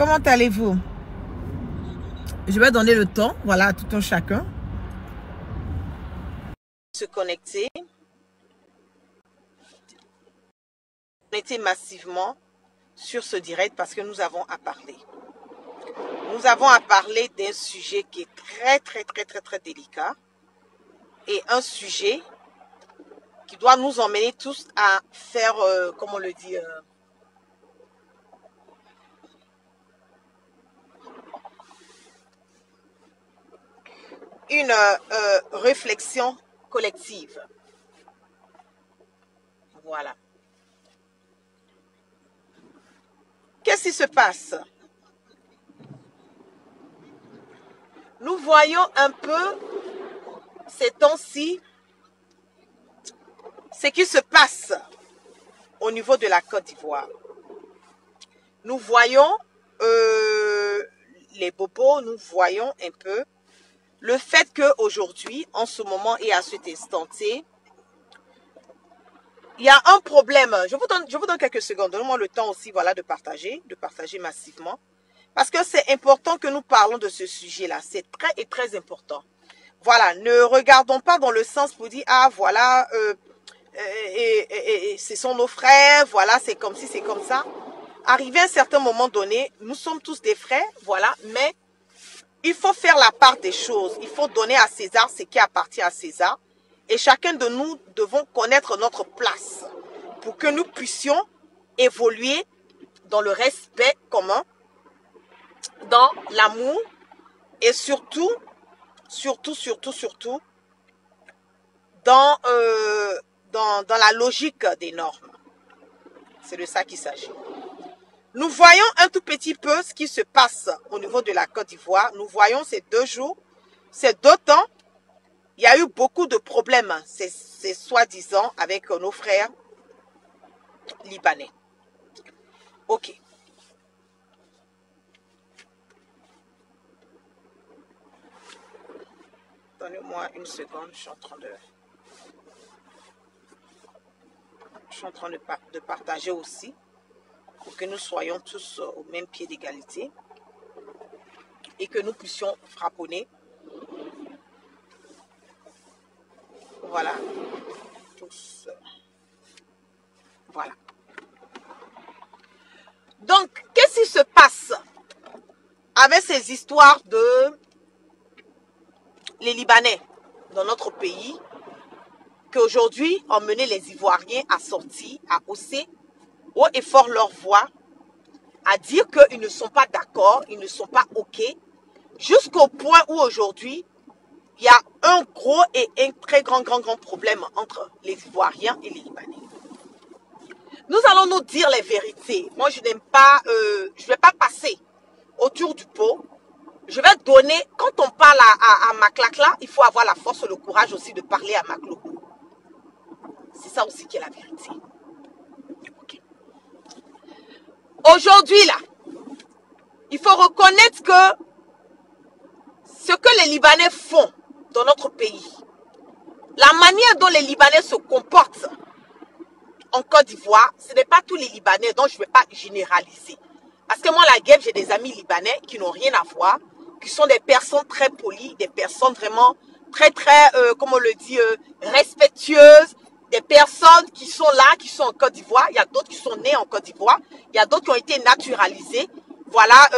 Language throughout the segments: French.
comment allez-vous? Je vais donner le temps, voilà, à tout un chacun. Se connecter massivement sur ce direct parce que nous avons à parler. Nous avons à parler d'un sujet qui est très délicat et un sujet qui doit nous emmener tous à faire, comment on le dit, une réflexion collective. Voilà. Qu'est-ce qui se passe? Nous voyons un peu ces temps-ci ce qui se passe au niveau de la Côte d'Ivoire. Nous voyons les bobos, nous voyons un peu le fait qu'aujourd'hui, en ce moment et à cet instant T, il y a un problème. Je vous donne quelques secondes. Donnez-moi le temps aussi, voilà, de partager massivement. Parce que c'est important que nous parlons de ce sujet-là. C'est très important. Voilà, ne regardons pas dans le sens pour dire, ah, voilà, ce sont nos frères, voilà, c'est comme ci, c'est comme ça. Arrivé à un certain moment donné, nous sommes tous des frères, voilà, mais il faut faire la part des choses. Il faut donner à César ce qui appartient à César. Et chacun de nous devons connaître notre place pour que nous puissions évoluer dans le respect commun, dans l'amour et surtout, dans la logique des normes. C'est de ça qu'il s'agit. Nous voyons un tout petit peu ce qui se passe au niveau de la Côte d'Ivoire. Nous voyons ces 2 jours, ces 2 temps, il y a eu beaucoup de problèmes, c'est soi-disant, avec nos frères libanais. Ok. Donnez-moi une seconde, je suis en train de partager aussi, pour que nous soyons tous au même pied d'égalité et que nous puissions frapponner. Voilà. Tous. Voilà. Donc, qu'est-ce qui se passe avec ces histoires de les Libanais dans notre pays, qu'aujourd'hui ont mené les Ivoiriens à sortir, à hausser haut et fort leur voix, à dire qu'ils ne sont pas d'accord, ils ne sont pas OK, jusqu'au point où aujourd'hui, il y a un gros et un très grand problème entre les Ivoiriens et les Libanais. Nous allons nous dire les vérités. Moi, je n'aime pas, je ne vais pas passer autour du pot. Je vais donner, quand on parle à Maklakla, il faut avoir la force et le courage aussi de parler à Makloko. C'est ça aussi qui est la vérité. Okay. Aujourd'hui, là, il faut reconnaître que ce que les Libanais font dans notre pays, la manière dont les Libanais se comportent en Côte d'Ivoire, ce n'est pas tous les Libanais, donc je ne vais pas généraliser. Parce que moi, la guerre, j'ai des amis libanais qui n'ont rien à voir, qui sont des personnes très polies, des personnes vraiment très, comme on le dit, respectueuses, des personnes qui sont là, qui sont en Côte d'Ivoire. Il y a d'autres qui sont nés en Côte d'Ivoire. Il y a d'autres qui ont été naturalisés, voilà,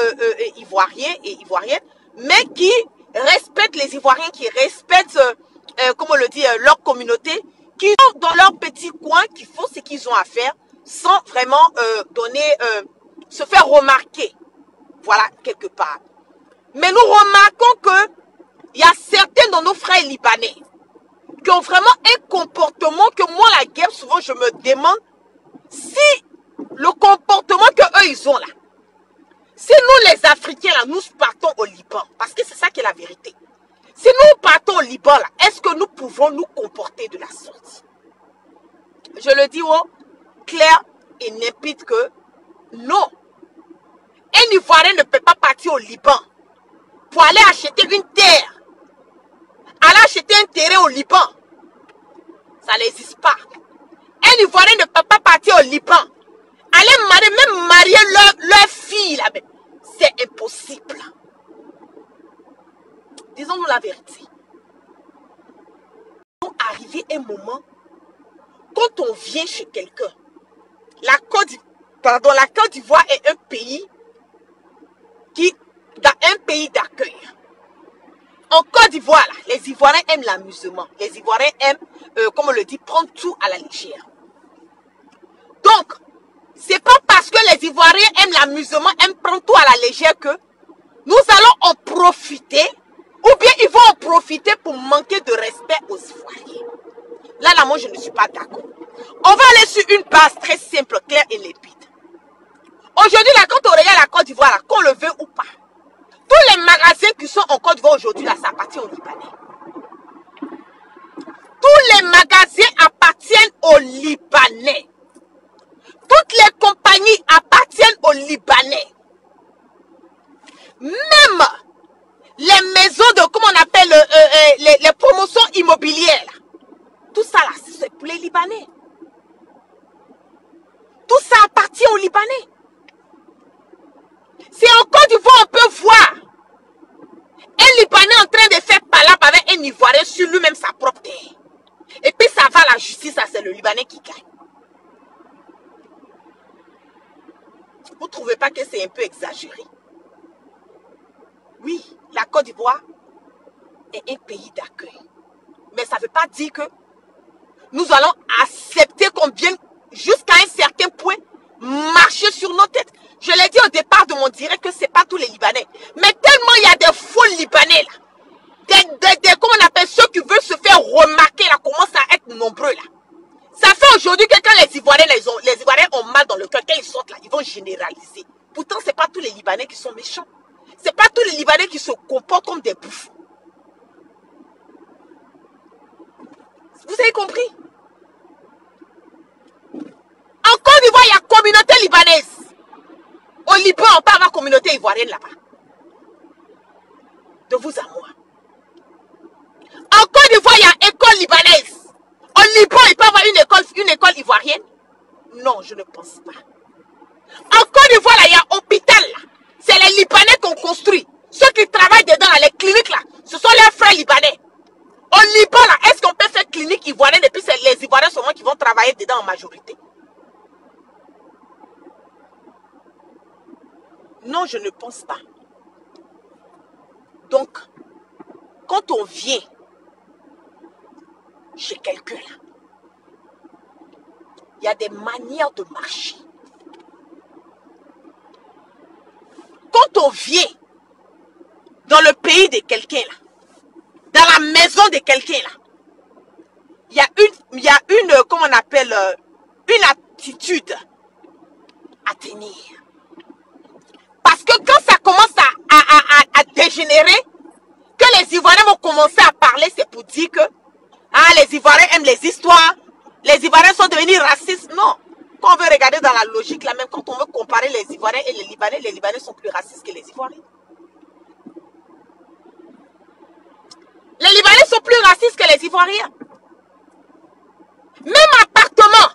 Ivoiriens et Ivoiriennes, mais qui respectent les Ivoiriens, qui respectent, comme on le dit, leur communauté, qui sont dans leur petit coin, qui font ce qu'ils ont à faire, sans vraiment se faire remarquer, voilà, quelque part. Mais nous remarquons qu'il y a certains de nos frères libanais qui ont vraiment un comportement que moi, la guerre, souvent, je me demande si le comportement qu'eux, ils ont là, si nous, les Africains, là, nous partons au Liban, parce que c'est ça qui est la vérité. Si nous partons au Liban, là, est-ce que nous pouvons nous comporter de la sorte? Je le dis clair et limpide que non. Un Ivoirien ne peut pas partir au Liban pour aller acheter une terre. Aller acheter un terrain au Liban. Ça n'existe pas. Un Ivoirien ne peut pas partir au Liban. Aller marier, même marier leur fille là-bas. la vérité. Il faut arriver un moment, quand on vient chez quelqu'un, la Côte d'Ivoire est un pays d'accueil. En Côte d'Ivoire, les Ivoiriens aiment l'amusement. Les Ivoiriens aiment, comme on le dit, prendre tout à la légère. Donc, c'est pas parce que les Ivoiriens aiment l'amusement, aiment prendre tout à la légère que nous allons en profiter, ou bien ils vont en profiter pour manquer de respect aux Ivoiriens. Là, moi, je ne suis pas d'accord. On va aller sur une base très simple, claire et limpide. Aujourd'hui, là, quand on regarde la Côte d'Ivoire, qu'on le veut ou pas, tous les magasins qui sont en Côte d'Ivoire aujourd'hui, là, ça appartient aux Libanais. Tous les magasins appartiennent aux Libanais. Toutes les compagnies appartiennent aux Libanais. Même les maisons de, comment on appelle, les promotions immobilières, là, tout ça, là, c'est pour les Libanais. Tout ça appartient aux Libanais. C'est en Côte d'Ivoire, on peut voir un Libanais en train de faire palabre avec un Ivoirien sur lui-même sa propre terre. Et puis ça va à la justice, ça c'est le Libanais qui gagne. Vous ne trouvez pas que c'est un peu exagéré? Oui, la Côte d'Ivoire est un pays d'accueil. Mais ça ne veut pas dire que nous allons accepter qu'on vienne jusqu'à un certain point marcher sur nos têtes. Je l'ai dit au départ de mon direct que ce n'est pas tous les Libanais. Mais tellement il y a des faux Libanais là. Comment on appelle ceux qui veulent se faire remarquer là, commencent à être nombreux là. Ça fait aujourd'hui que quand les Ivoiriens ont mal dans le cœur, quand ils sortent là, ils vont généraliser. Pourtant, ce n'est pas tous les Libanais qui sont méchants. Ce n'est pas tous les Libanais qui se comportent comme des bouffons. Vous avez compris? En Côte d'Ivoire, il y a communauté libanaise. Au Liban, on peut avoir communauté ivoirienne là-bas. De vous à moi. En Côte d'Ivoire, il y a école libanaise. Au Liban, il peut y avoir une école ivoirienne? Non, je ne pense pas. En Côte d'Ivoire, il y a hôpital. C'est les Libanais qu'on construit. Ceux qui travaillent dedans, là, les cliniques, là, ce sont leurs frères libanais. Au Liban, là, est-ce qu'on peut faire clinique ivoirienne et puis c'est les Ivoiriens seulement qui vont travailler dedans en majorité? Non, je ne pense pas. Donc, quand on vient chez quelqu'un là, il y a des manières de marcher. Quand on vient dans le pays de quelqu'un là, dans la maison de quelqu'un là, il y a une, comment on appelle, une attitude à tenir. Parce que quand ça commence à dégénérer, que les Ivoiriens vont commencer à parler, c'est pour dire que les Ivoiriens aiment les histoires, les Ivoiriens sont devenus racistes. Non. Quand on veut regarder dans la logique, là même quand on veut comparer les Ivoiriens et les Libanais sont plus racistes que les Ivoiriens. Les Libanais sont plus racistes que les Ivoiriens. Même appartement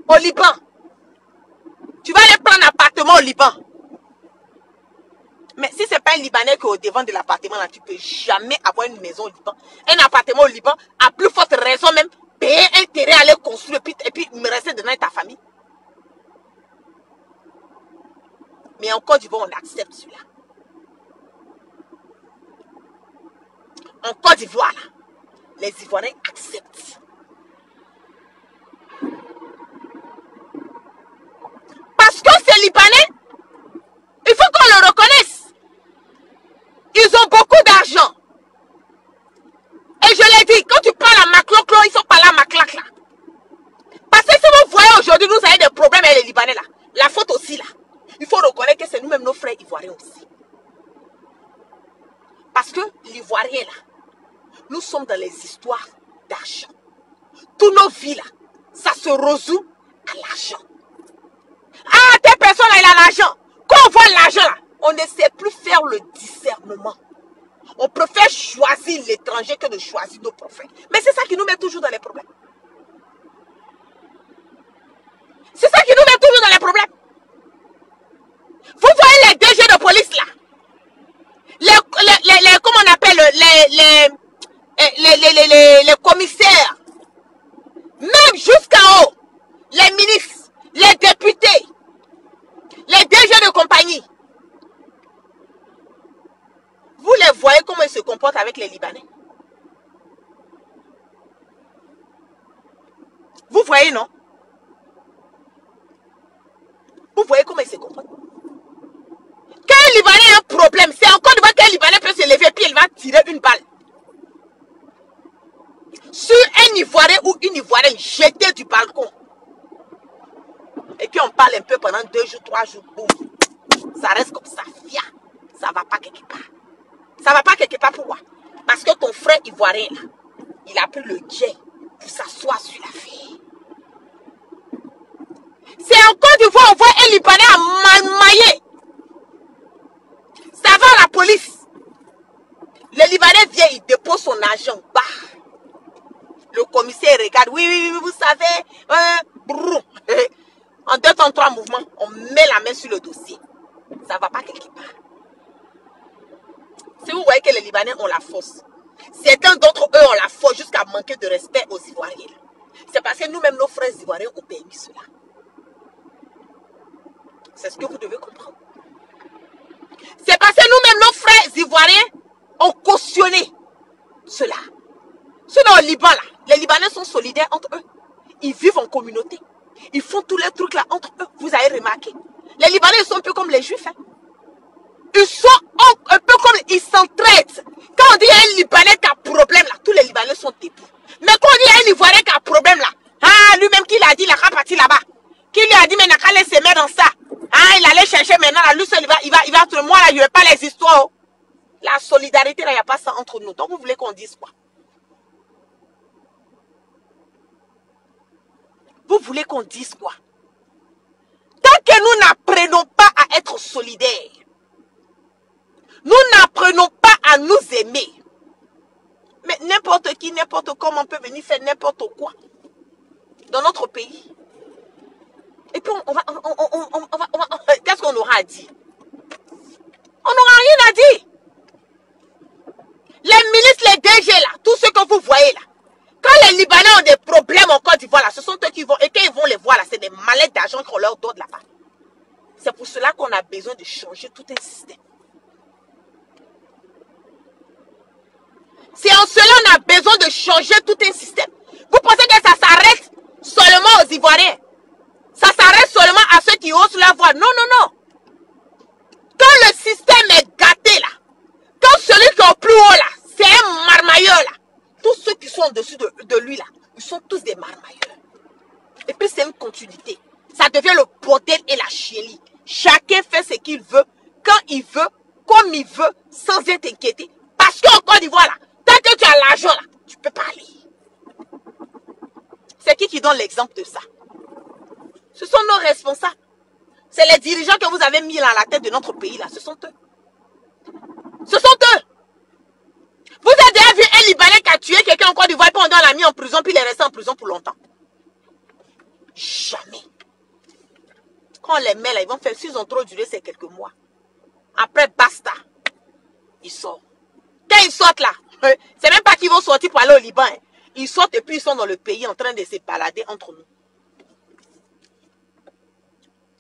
au Liban. Tu vas aller prendre un appartement au Liban. Mais si ce n'est pas un Libanais qui est au devant de l'appartement, tu ne peux jamais avoir une maison au Liban. Un appartement au Liban, à plus forte raison même, payer un terrain, aller construire et puis me rester dedans ta famille. Mais en Côte d'Ivoire, on accepte celui-là. En Côte d'Ivoire, les Ivoiriens acceptent. Parce que ces Libanais, il faut qu'on le reconnaisse. Ils ont beaucoup d'argent. Et je l'ai dit, quand tu parles à Macloclo, ils sont pas là à Maclac là. Parce que si vous voyez aujourd'hui, nous avons des problèmes avec les Libanais là. La faute aussi là. Il faut reconnaître que c'est nous-mêmes nos frères ivoiriens aussi. Parce que l'Ivoirien là, nous sommes dans les histoires d'argent. Toutes nos vies là, ça se résout à l'argent. Ah, telle personne là, il a l'argent. Quand on voit l'argent là, on ne sait plus faire le discernement. On préfère choisir l'étranger que de choisir nos prophètes. Mais c'est ça qui nous met toujours dans les problèmes. C'est ça qui nous met toujours dans les problèmes. Vous voyez les DG de police là, comment on appelle, comporte avec les Libanais. Vous voyez, non? Vous voyez comment ils se comportent? Quand un Libanais a un problème, c'est encore devant qu'un Libanais peut se lever puis il va tirer une balle. Sur un Ivoirien ou une Ivoirienne jeté du balcon. Et puis on parle un peu pendant 2 jours, 3 jours, boum. Ça reste comme ça, fia. Ça va pas quelque part. Ça va pas quelque part, pourquoi? Parce que ton frère ivoirien, là, il a pris le jet pour s'asseoir sur l'affaire. C'est en Côte d'Ivoire, on voit un Libanais à maillé. Ça va à la police. Le Libanais vient, il dépose son argent. Bah. Le commissaire regarde. Oui, vous savez. En 2 temps, 3 mouvements, on met la main sur le dossier. Ça ne va pas quelque part. Si vous voyez que les Libanais ont la force, certains d'entre eux ont la force jusqu'à manquer de respect aux Ivoiriens. C'est parce que nous-mêmes, nos frères Ivoiriens ont permis cela. C'est ce que vous devez comprendre. C'est parce que nous-mêmes, nos frères Ivoiriens ont cautionné cela. Sinon, au Liban, là, les Libanais sont solidaires entre eux. Ils vivent en communauté. Ils font tous les trucs là entre eux. Vous avez remarqué. Les Libanais sont un peu comme les Juifs. Hein. Ils sont un peu comme... Ils s'entraident. Quand on dit un Libanais qui a problème là, tous les Libanais sont debout. Mais quand on dit un Ivoirien qui a problème là, ah, lui-même qui l'a dit, il a parti là-bas. Qui lui a dit, mais n'a qu'à laisser mettre dans ça. Ah, il allait chercher maintenant, là, lui seul, il va tout le monde là, il ne veut pas les histoires. Oh. La solidarité là, il n'y a pas ça entre nous. Donc vous voulez qu'on dise quoi? Vous voulez qu'on dise quoi? Tant que nous n'apprenons pas à être solidaires, nous n'apprenons pas à nous aimer. Mais n'importe qui, n'importe comment peut venir faire n'importe quoi dans notre pays. Et puis on va qu'est-ce qu'on aura à dire? On n'aura rien à dire. Les milices, les DG là, tout ce que vous voyez là, quand les Libanais ont des problèmes en Côte d'Ivoire là, ce sont eux qui vont, et quand ils vont les voir là, c'est des mallettes d'argent qu'on leur donne là-bas. C'est pour cela qu'on a besoin de changer tout un système. C'est en cela qu'on a besoin de changer tout un système. Vous pensez que ça s'arrête seulement aux Ivoiriens? Ça s'arrête seulement à ceux qui osent la voix? Non, non, non. Quand le système est gâté là, quand celui qui est au plus haut là, c'est un marmailleur là, tous ceux qui sont au-dessus de lui là, ils sont tous des marmailleurs. Et puis c'est une continuité. Ça devient le bordel et la chienlit. Chacun fait ce qu'il veut, quand il veut, comme il veut, sans être inquiété. Parce qu'en Côte d'Ivoire là, tant que tu as l'argent là, tu peux pas aller. C'est qui donne l'exemple de ça? Ce sont nos responsables. C'est les dirigeants que vous avez mis à la tête de notre pays là. Ce sont eux. Ce sont eux. Vous avez déjà vu un Libanais qui a tué quelqu'un en Côte d'Ivoire, puis on l'a mis en prison, puis il est resté en prison pour longtemps? Jamais. Quand on les met là, ils vont faire, s'ils ont trop duré, c'est quelques mois. Après, basta. Ils sortent. Quand ils sortent là, c'est même pas qu'ils vont sortir pour aller au Liban. Hein. Ils sortent et puis ils sont dans le pays en train de se balader entre nous.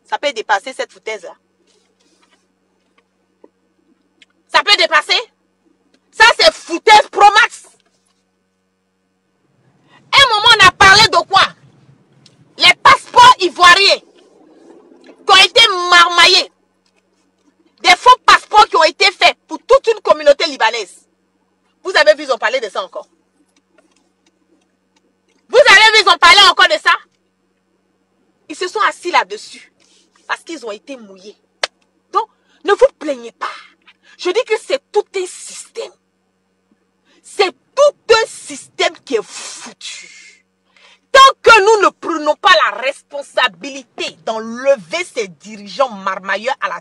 Ça peut dépasser cette foutaise là. Ça peut dépasser. Ça c'est foutaise Pro Max. Un moment on a parlé de quoi? Les passeports ivoiriens qui ont été marmaillés. Des faux passeports qui ont été faits pour toute une communauté libanaise. Vous avez vu, ils ont parlé de ça encore. Vous avez vu, ils ont parlé encore de ça. Ils se sont assis là-dessus. Parce qu'ils ont été mouillés. Donc, ne vous plaignez pas. Je dis que c'est tout un système. C'est tout un système qui est foutu. Tant que nous ne prenons pas la responsabilité d'enlever ces dirigeants marmailleurs à la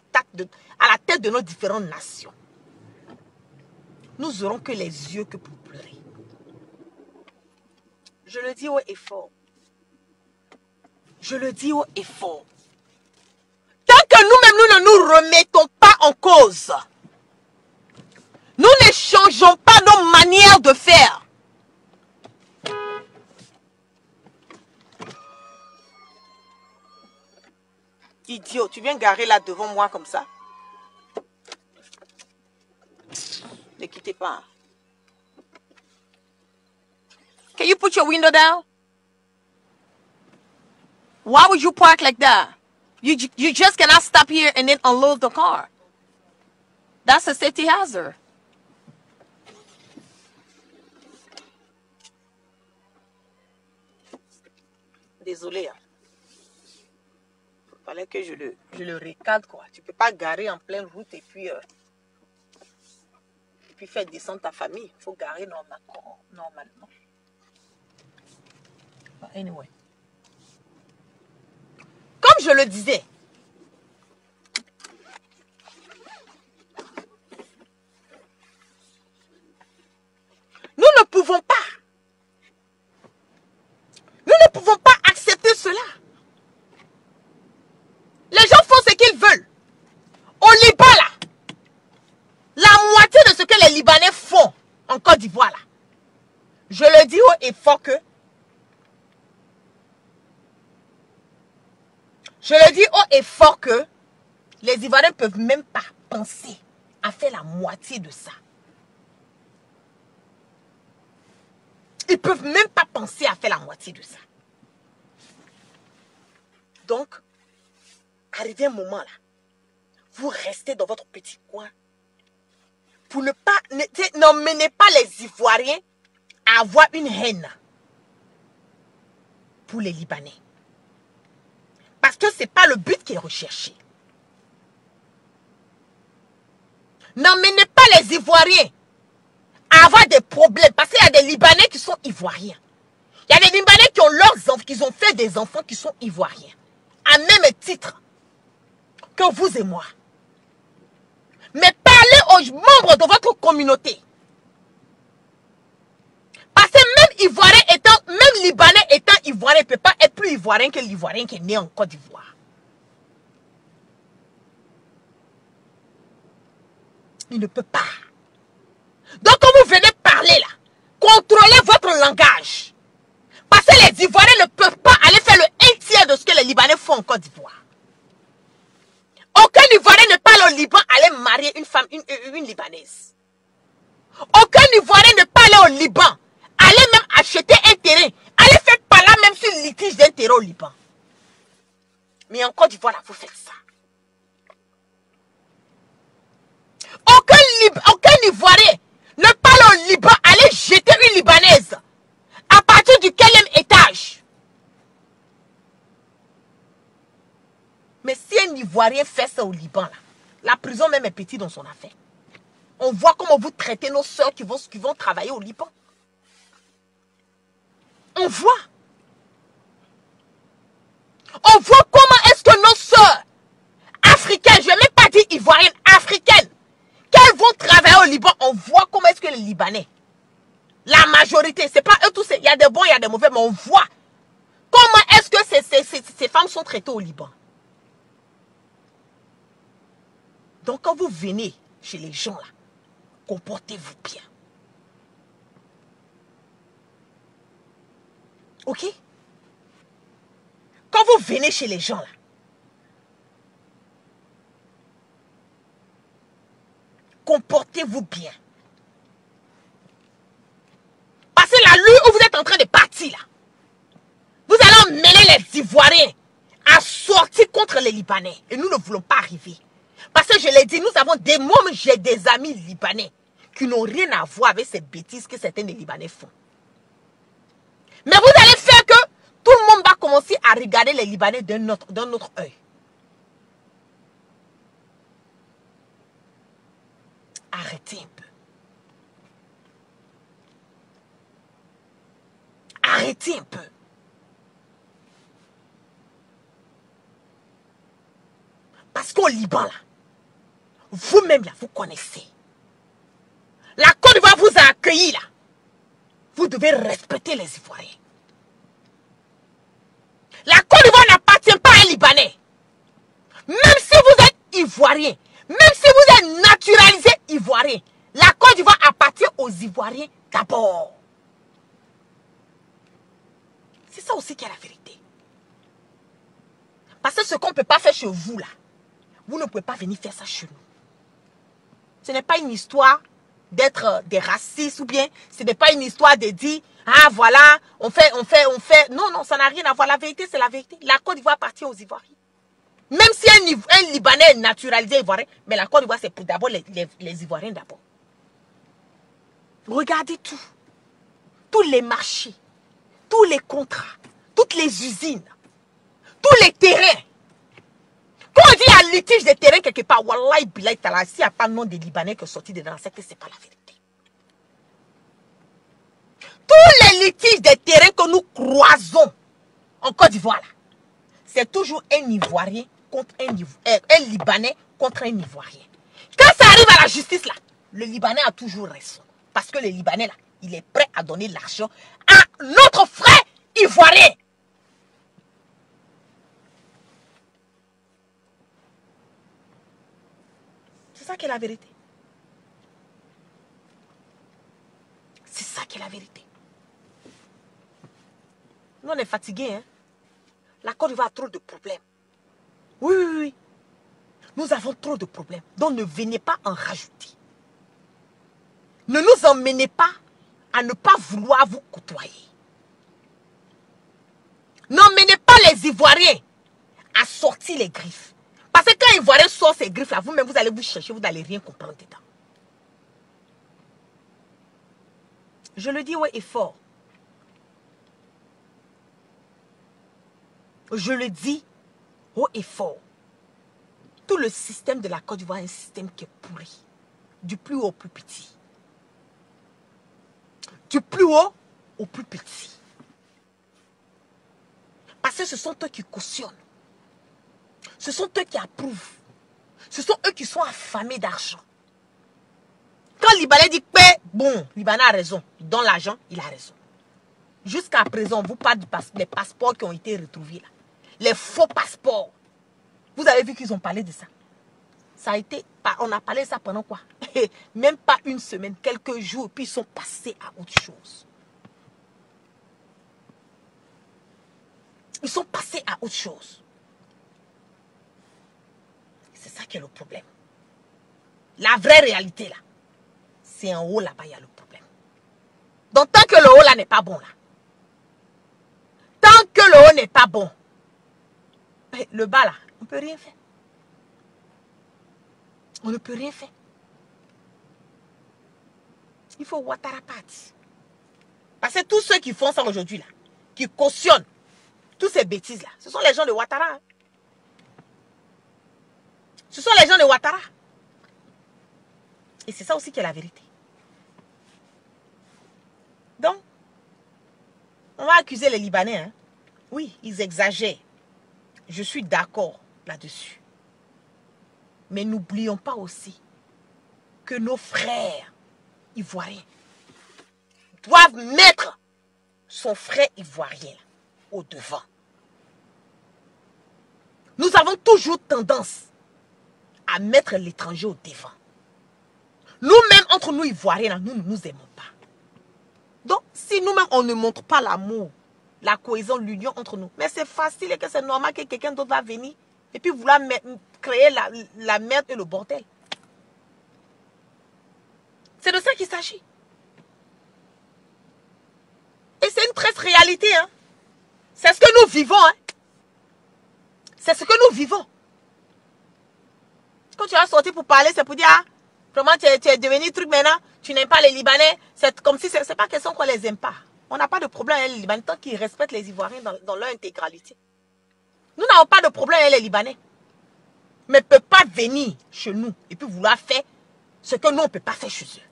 tête de nos différentes nations, nous aurons que les yeux que pour pleurer. Je le dis haut et fort. Je le dis haut et fort. Tant que nous-mêmes, nous ne nous remettons pas en cause, nous ne changeons pas nos manières de faire. Idiot, tu viens garer là devant moi comme ça? Ne quittez pas. you put your window down? Why would you park like that? You just cannot stop here and then unload the car. That's a safety hazard. Désolé. Hein. Fallait que je le recadre, quoi. Tu peux pas garer en pleine route et puis faire descendre ta famille. Il faut garer normalement. But anyway. Comme je le disais, nous ne pouvons pas accepter cela. Les gens font ce qu'ils veulent. Au Liban, là, la moitié de ce que les Libanais font en Côte d'Ivoire, là, je le dis haut et fort que les Ivoiriens ne peuvent même pas penser à faire la moitié de ça. Ils ne peuvent même pas penser à faire la moitié de ça. Donc, arrivé un moment là, vous restez dans votre petit coin pour ne pas, n'emmenez pas les Ivoiriens à avoir une haine pour les Libanais. Parce que ce n'est pas le but qui est recherché. N'emmenez pas les Ivoiriens à avoir des problèmes. Parce qu'il y a des Libanais qui sont Ivoiriens. Il y a des Libanais qui ont leurs enfants, qui ont fait des enfants qui sont Ivoiriens. À même titre que vous et moi. Mais parlez aux membres de votre communauté. Parce que même Libanais étant Ivoirien, ne peut pas être plus Ivoirien que l'Ivoirien qui est né en Côte d'Ivoire. Il ne peut pas. Donc quand vous venez parler là, contrôlez votre langage. Parce que les Ivoiriens ne peuvent pas aller faire le 1/3 de ce que les Libanais font en Côte d'Ivoire. Aucun Ivoirien ne parle au Liban aller marier une femme, une Libanaise. Aucun Ivoirien ne parle au Liban aller même acheter un terrain. Allez faire par là même sur le litige d'un terrain au Liban. Mais en Côte d'Ivoire, là, vous faites ça. Aucun Ivoirien ne parle au Liban aller jeter une Libanaise à partir du 4e étage. Mais si un Ivoirien fait ça au Liban, là, la prison même est petite dans son affaire. On voit comment vous traitez nos soeurs qui vont travailler au Liban. On voit. On voit comment est-ce que nos soeurs africaines, je ne vais même pas dire ivoiriennes, africaines, qu'elles vont travailler au Liban, on voit comment est-ce que les Libanais, la majorité, c'est pas eux tous, il y a des bons, il y a des mauvais, mais on voit comment est-ce que ces femmes sont traitées au Liban. Donc quand vous venez chez les gens là, comportez-vous bien. Ok? Quand vous venez chez les gens là, comportez-vous bien. Parce que la rue où vous êtes en train de partir là, vous allez emmener les Ivoiriens à sortir contre les Libanais. Et nous ne voulons pas arriver. Parce que je l'ai dit, nous avons j'ai des amis libanais qui n'ont rien à voir avec ces bêtises que certains des Libanais font. Mais vous allez faire que tout le monde va commencer à regarder les Libanais d'un autre œil. Arrêtez un peu. Arrêtez un peu. Parce qu'au Liban, là, vous-même, là, vous connaissez. La Côte d'Ivoire vous a accueilli, là. Vous devez respecter les Ivoiriens. La Côte d'Ivoire n'appartient pas à un Libanais. Même si vous êtes Ivoirien, même si vous êtes naturalisé Ivoirien, la Côte d'Ivoire appartient aux Ivoiriens d'abord. C'est ça aussi qui est la vérité. Parce que ce qu'on ne peut pas faire chez vous, là, vous ne pouvez pas venir faire ça chez nous. Ce n'est pas une histoire d'être des racistes ou bien ce n'est pas une histoire de dire Ah, voilà, on fait. Non, non, ça n'a rien à voir. La vérité, c'est la vérité. La Côte d'Ivoire appartient aux Ivoiriens. Même si un Libanais est naturalisé ivoirien, mais la Côte d'Ivoire, c'est pour d'abord les Ivoiriens d'abord. Regardez tout. Tous les marchés, tous les contrats, toutes les usines, tous les terrains. Quand on dit qu'il y a un litige des terrains quelque part, Wallahi Bilay Tala, s'il n'y a pas le nom des Libanais qui sont sortis dedans, c'est que ce n'est pas la vérité. Tous les litiges des terrains que nous croisons en Côte d'Ivoire, c'est toujours un Ivoirien contre un Libanais contre un Ivoirien. Quand ça arrive à la justice, là, le Libanais a toujours raison. Parce que le Libanais, là, il est prêt à donner l'argent à notre frère Ivoirien. C'est ça qui est la vérité. C'est ça qui est la vérité. Nous, on est fatigués, hein. La Côte d'Ivoire a trop de problèmes. Oui, oui, oui. Nous avons trop de problèmes. Donc, ne venez pas en rajouter. Ne nous emmenez pas à ne pas vouloir vous côtoyer. N'emmenez pas les Ivoiriens à sortir les griffes. Parce que quand un Ivoirien sort ses griffes, là, vous-même, vous allez vous chercher, vous n'allez rien comprendre dedans. Je le dis haut et fort. Je le dis haut et fort. Tout le système de la Côte d'Ivoire est un système qui est pourri. Du plus haut au plus petit. Du plus haut au plus petit. Parce que ce sont eux qui cautionnent. Ce sont eux qui approuvent. Ce sont eux qui sont affamés d'argent. Quand Libanais dit que, bon, Libanais a raison, il donne l'argent, il a raison. Jusqu'à présent, on vous parle des passeports qui ont été retrouvés là. Les faux passeports. Vous avez vu qu'ils ont parlé de ça. Ça a été, on a parlé de ça pendant quoi? Même pas une semaine, quelques jours, puis ils sont passés à autre chose. Ils sont passés à autre chose. C'est ça qui est le problème. La vraie réalité là, c'est en haut là-bas, il y a le problème. Donc tant que le haut là n'est pas bon là, tant que le haut n'est pas bon, le bas là, on ne peut rien faire. On ne peut rien faire. Il faut Ouattara partir. Parce que tous ceux qui font ça aujourd'hui là, qui cautionnent toutes ces bêtises là, ce sont les gens de Ouattara. Hein. Ce sont les gens de Ouattara. Et c'est ça aussi qui est la vérité. Donc, on va accuser les Libanais. Hein. Oui, ils exagèrent. Je suis d'accord là-dessus. Mais n'oublions pas aussi que nos frères ivoiriens doivent mettre son frère ivoirien au devant. Nous avons toujours tendance à mettre l'étranger au devant. Nous-mêmes, entre nous Ivoiriens, nous ne nous aimons pas. Donc, si nous-mêmes, on ne montre pas l'amour, la cohésion, l'union entre nous, mais c'est facile et que c'est normal que quelqu'un d'autre va venir et puis vouloir créer la merde et le bordel. C'est de ça qu'il s'agit. Et c'est une triste réalité. Hein. C'est ce que nous vivons. Hein. C'est ce que nous vivons. Quand tu vas sortir pour parler, c'est pour dire, ah, vraiment, tu es devenu truc maintenant, tu n'aimes pas les Libanais. C'est comme si, c'est pas question qu'on les aime pas. On n'a pas de problème avec les Libanais tant qu'ils respectent les Ivoiriens dans leur intégralité. Nous n'avons pas de problème avec les Libanais. Mais ne peut pas venir chez nous et puis vouloir faire ce que nous, on ne peut pas faire chez eux.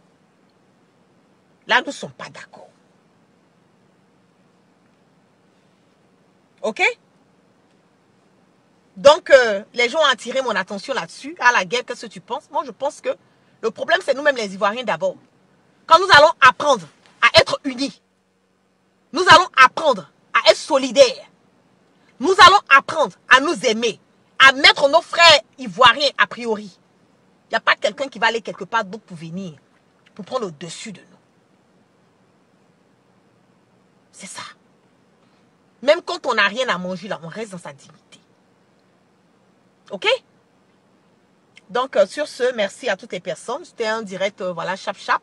Là, nous ne sommes pas d'accord. Ok? Donc, les gens ont attiré mon attention là-dessus. À la guerre, qu'est-ce que tu penses? Moi, je pense que le problème, c'est nous-mêmes les Ivoiriens d'abord. Quand nous allons apprendre à être unis, nous allons apprendre à être solidaires, nous allons apprendre à nous aimer, à mettre nos frères ivoiriens a priori. Il n'y a pas quelqu'un qui va aller quelque part d'autre pour venir, pour prendre le dessus de nous. C'est ça. Même quand on n'a rien à manger, là, on reste dans sa dignité. Ok? Donc, sur ce, merci à toutes les personnes. C'était un direct, voilà, chap-chap.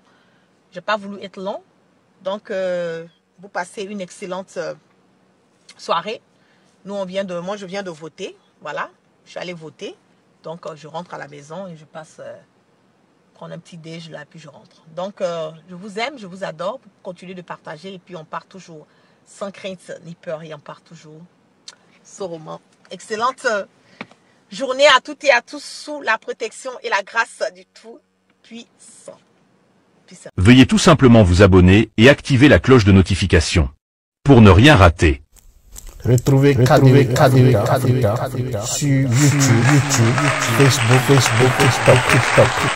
Je n'ai pas voulu être long. Donc, vous passez une excellente soirée. Moi, je viens de voter. Voilà, je suis allée voter. Donc, je rentre à la maison et je passe prendre un petit déj là, puis je rentre. Donc, je vous aime, je vous adore. Continuez de partager et puis on part toujours sans crainte ni peur et on part toujours sereinement. Excellente journée à toutes et à tous sous la protection et la grâce du Tout-Puissant. Veuillez tout simplement vous abonner et activer la cloche de notification pour ne rien rater. Retrouvez KDW Africa sur YouTube, Facebook, TikTok.